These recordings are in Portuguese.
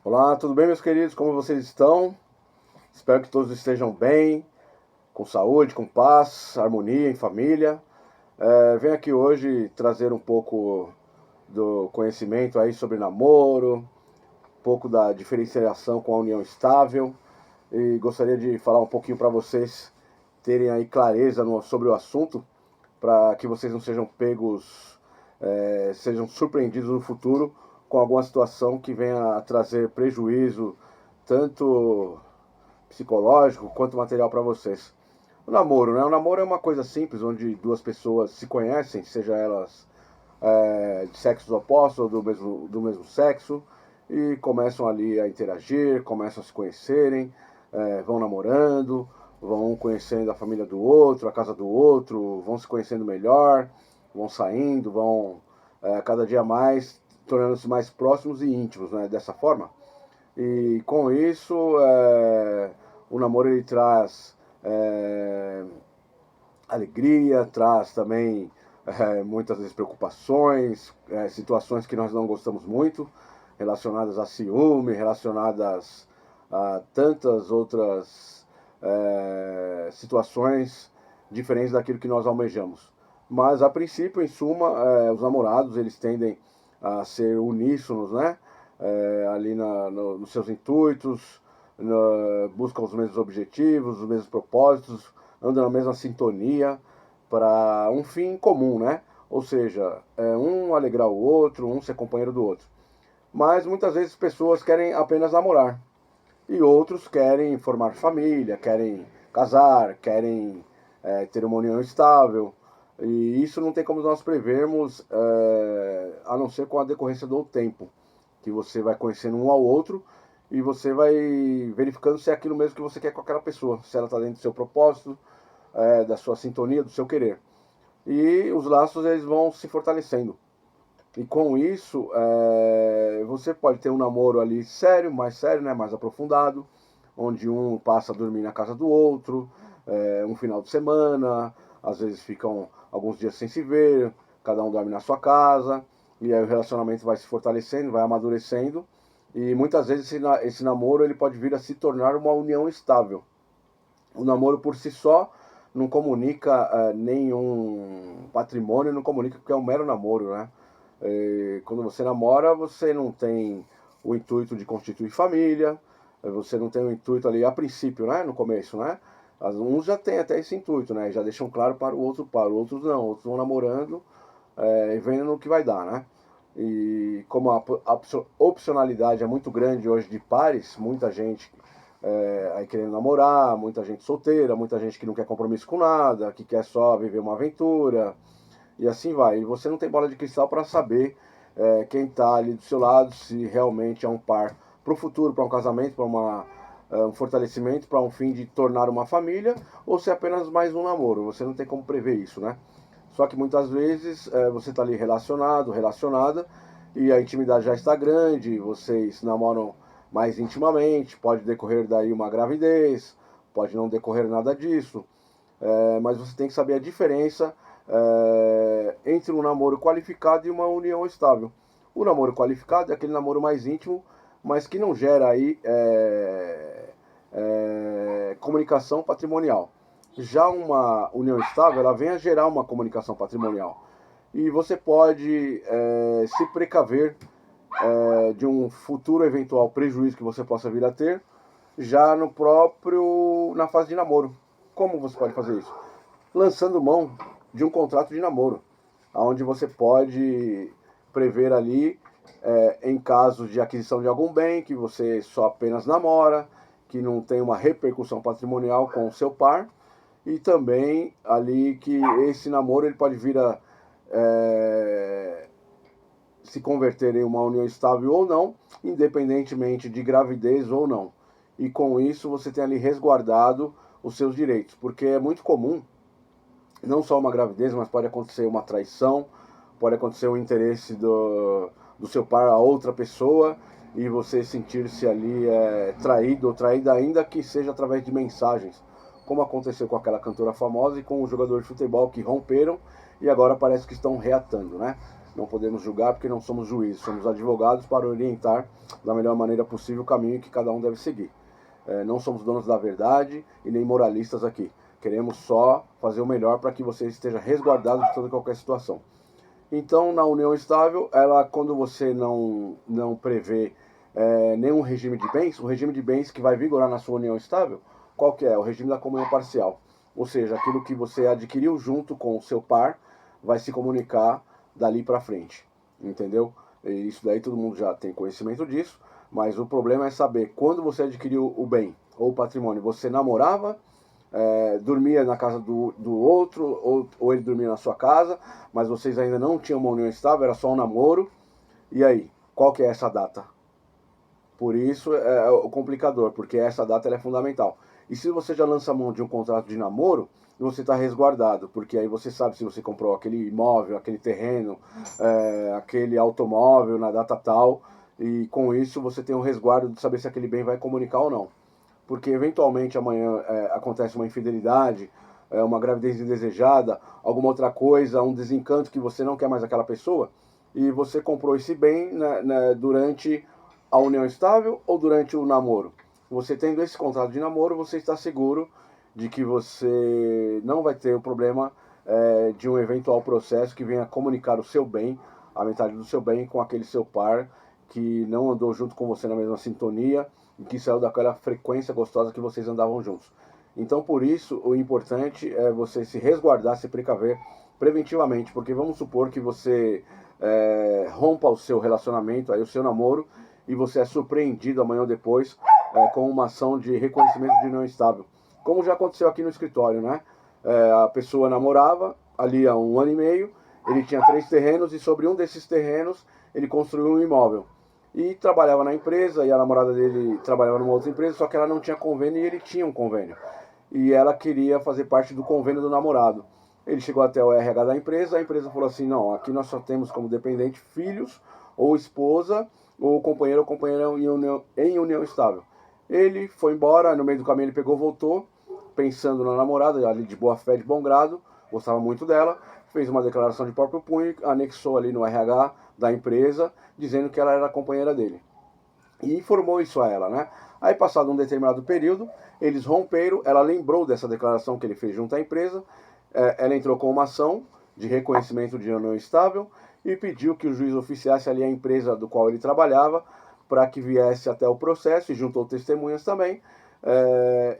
Olá, tudo bem, meus queridos? Como vocês estão? Espero que todos estejam bem, com saúde, com paz, harmonia em família. Venho aqui hoje trazer um pouco do conhecimento aí sobre namoro, um pouco da diferenciação com a união estável e gostaria de falar um pouquinho para vocês terem aí clareza sobre o assunto, para que vocês não sejam pegos, sejam surpreendidos no futuro com alguma situação que venha a trazer prejuízo tanto psicológico quanto material para vocês. O namoro, né? O namoro é uma coisa simples, onde duas pessoas se conhecem, seja elas de sexos opostos ou do mesmo sexo, e começam ali a interagir, começam a se conhecerem, vão namorando, vão conhecendo a família do outro, a casa do outro, vão se conhecendo melhor, vão saindo, vão cada dia mais tornando-se mais próximos e íntimos, né? Dessa forma. E com isso, o namoro ele traz alegria, traz também muitas vezes preocupações, situações que nós não gostamos muito, relacionadas a ciúme, relacionadas a tantas outras situações diferentes daquilo que nós almejamos. Mas a princípio, em suma, os namorados eles tendem a ser uníssonos, né? Ali nos seus intuitos, buscam os mesmos objetivos, os mesmos propósitos, andam na mesma sintonia para um fim comum, né? Ou seja, um alegrar o outro, um ser companheiro do outro. Mas muitas vezes pessoas querem apenas namorar e outros querem formar família, querem casar, querem ter uma união estável. E isso não tem como nós prevermos, a não ser com a decorrência do tempo, que você vai conhecendo um ao outro e você vai verificando se é aquilo mesmo que você quer com aquela pessoa, se ela está dentro do seu propósito, da sua sintonia, do seu querer. E os laços eles vão se fortalecendo. E com isso, você pode ter um namoro ali sério, mais sério, né, mais aprofundado, onde um passa a dormir na casa do outro, um final de semana, às vezes ficam alguns dias sem se ver, cada um dorme na sua casa, e aí o relacionamento vai se fortalecendo, vai amadurecendo, e muitas vezes esse namoro ele pode vir a se tornar uma união estável. O namoro por si só não comunica nenhum patrimônio, não comunica porque é um mero namoro, né? Quando você namora, você não tem o intuito de constituir família, você não tem o intuito ali, a princípio, né? No começo, né? Uns já têm até esse intuito, né? Já deixam claro para o outro, outros não, outros vão namorando e vendo no que vai dar, né? E como a opcionalidade é muito grande hoje de pares, muita gente aí querendo namorar, muita gente solteira, muita gente que não quer compromisso com nada, que quer só viver uma aventura, e assim vai. E você não tem bola de cristal para saber quem está ali do seu lado, se realmente é um par para o futuro, para um casamento, para um fortalecimento, para um fim de tornar uma família, ou se é apenas mais um namoro. Você não tem como prever isso, né? Só que muitas vezes você está ali relacionado, relacionada, e a intimidade já está grande, vocês namoram mais intimamente, pode decorrer daí uma gravidez, pode não decorrer nada disso, mas você tem que saber a diferença entre um namoro qualificado e uma união estável. O namoro qualificado é aquele namoro mais íntimo, mas que não gera aí comunicação patrimonial. Já uma união estável, ela vem a gerar uma comunicação patrimonial. E você pode se precaver de um futuro eventual prejuízo que você possa vir a ter, já na fase de namoro. Como você pode fazer isso? Lançando mão de um contrato de namoro, onde você pode prever ali, em casos de aquisição de algum bem, que você só apenas namora, que não tem uma repercussão patrimonial com o seu par, e também ali que esse namoro ele pode vir a se converter em uma união estável ou não, independentemente de gravidez ou não. E com isso você tem ali resguardado os seus direitos, porque é muito comum, não só uma gravidez, mas pode acontecer uma traição, pode acontecer um interesse do seu par a outra pessoa e você sentir-se ali traído ou traída, ainda que seja através de mensagens, como aconteceu com aquela cantora famosa e com o jogador de futebol que romperam e agora parece que estão reatando, né? não podemos julgar porque não somos juízes, somos advogados para orientar da melhor maneira possível o caminho que cada um deve seguir. Não somos donos da verdade e nem moralistas aqui. Queremos só fazer o melhor para que você esteja resguardado de toda e qualquer situação. Então, na união estável, quando você não prevê nenhum regime de bens, o regime de bens que vai vigorar na sua união estável, qual que é? O regime da comunhão parcial. Ou seja, aquilo que você adquiriu junto com o seu par vai se comunicar dali para frente, entendeu? E isso daí todo mundo já tem conhecimento disso, mas o problema é saber quando você adquiriu o bem ou o patrimônio, você namorava, dormia na casa do outro, ou ele dormia na sua casa, mas vocês ainda não tinham uma união estável, era só um namoro. E aí, qual que é essa data? Por isso é o complicador, porque essa data é fundamental. E se você já lança a mão de um contrato de namoro, você está resguardado, porque aí você sabe se você comprou aquele imóvel, aquele terreno, aquele automóvel na data tal, e com isso você tem um resguardo de saber se aquele bem vai comunicar ou não. Porque eventualmente amanhã acontece uma infidelidade, uma gravidez indesejada, alguma outra coisa, um desencanto que você não quer mais aquela pessoa, e você comprou esse bem durante a união estável ou durante o namoro. Você tendo esse contrato de namoro, você está seguro de que você não vai ter o problema de um eventual processo que venha comunicar o seu bem, a metade do seu bem, com aquele seu par que não andou junto com você na mesma sintonia e que saiu daquela frequência gostosa que vocês andavam juntos. Então, por isso, o importante é você se resguardar, se precaver preventivamente, porque vamos supor que você rompa o seu relacionamento, aí o seu namoro, e você é surpreendido amanhã ou depois com uma ação de reconhecimento de união estável. Como já aconteceu aqui no escritório, né? A pessoa namorava ali há 1 ano e meio, ele tinha 3 terrenos e sobre um desses terrenos ele construiu um imóvel. E trabalhava na empresa, e a namorada dele trabalhava numa outra empresa, só que ela não tinha convênio e ele tinha um convênio. E ela queria fazer parte do convênio do namorado. Ele chegou até o RH da empresa, a empresa falou assim, não, aqui nós só temos como dependente filhos, ou esposa, ou companheiro ou companheira em união estável. Ele foi embora, no meio do caminho ele pegou, voltou, pensando na namorada, ali de boa fé, de bom grado, gostava muito dela, fez uma declaração de próprio punho, anexou ali no RH da empresa, dizendo que ela era a companheira dele. E informou isso a ela, né? Aí, passado um determinado período, eles romperam, ela lembrou dessa declaração que ele fez junto à empresa, ela entrou com uma ação de reconhecimento de união estável e pediu que o juiz oficiasse ali a empresa do qual ele trabalhava para que viesse até o processo e juntou testemunhas também,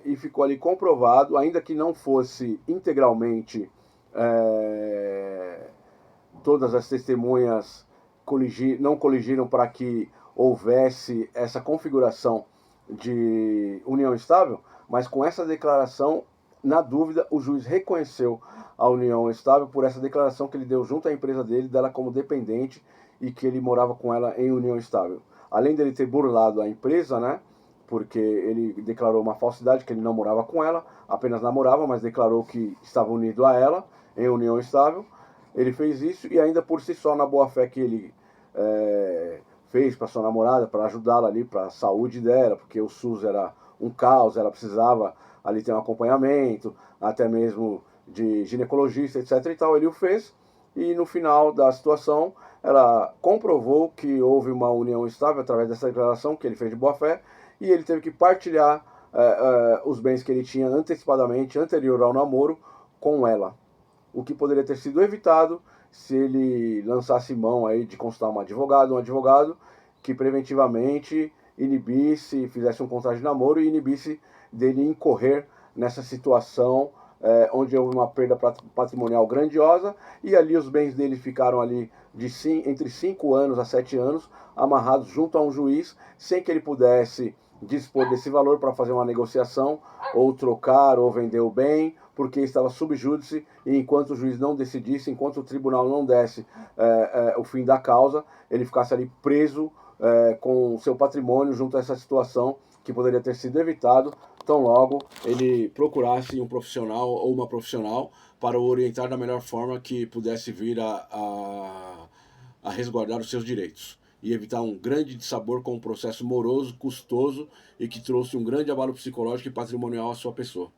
e ficou ali comprovado, ainda que não fosse integralmente todas as testemunhas não coligiram para que houvesse essa configuração de união estável, mas com essa declaração, na dúvida, o juiz reconheceu a união estável por essa declaração que ele deu junto à empresa dele, dela como dependente e que ele morava com ela em união estável. Além dele ter burlado a empresa, né? Porque ele declarou uma falsidade, que ele não morava com ela, apenas namorava, mas declarou que estava unido a ela em união estável. Ele fez isso e ainda por si só, na boa fé que ele fez para sua namorada, para ajudá-la ali, para a saúde dela, porque o SUS era um caos, ela precisava ali ter um acompanhamento, até mesmo de ginecologista, etc. e tal, ele o fez, e no final da situação, ela comprovou que houve uma união estável através dessa declaração que ele fez de boa fé, e ele teve que partilhar os bens que ele tinha antecipadamente, anterior ao namoro, com ela. O que poderia ter sido evitado se ele lançasse mão aí de consultar um advogado que preventivamente inibisse, fizesse um contrato de namoro e inibisse dele incorrer nessa situação onde houve uma perda patrimonial grandiosa e ali os bens dele ficaram ali entre 5 anos a 7 anos amarrados junto a um juiz sem que ele pudesse dispor desse valor para fazer uma negociação ou trocar ou vender o bem, porque estava sub júdice e enquanto o juiz não decidisse, enquanto o tribunal não desse o fim da causa, ele ficasse ali preso com o seu patrimônio junto a essa situação que poderia ter sido evitado, tão logo ele procurasse um profissional ou uma profissional para o orientar da melhor forma que pudesse vir a resguardar os seus direitos e evitar um grande dissabor com um processo moroso, custoso e que trouxe um grande abalo psicológico e patrimonial à sua pessoa.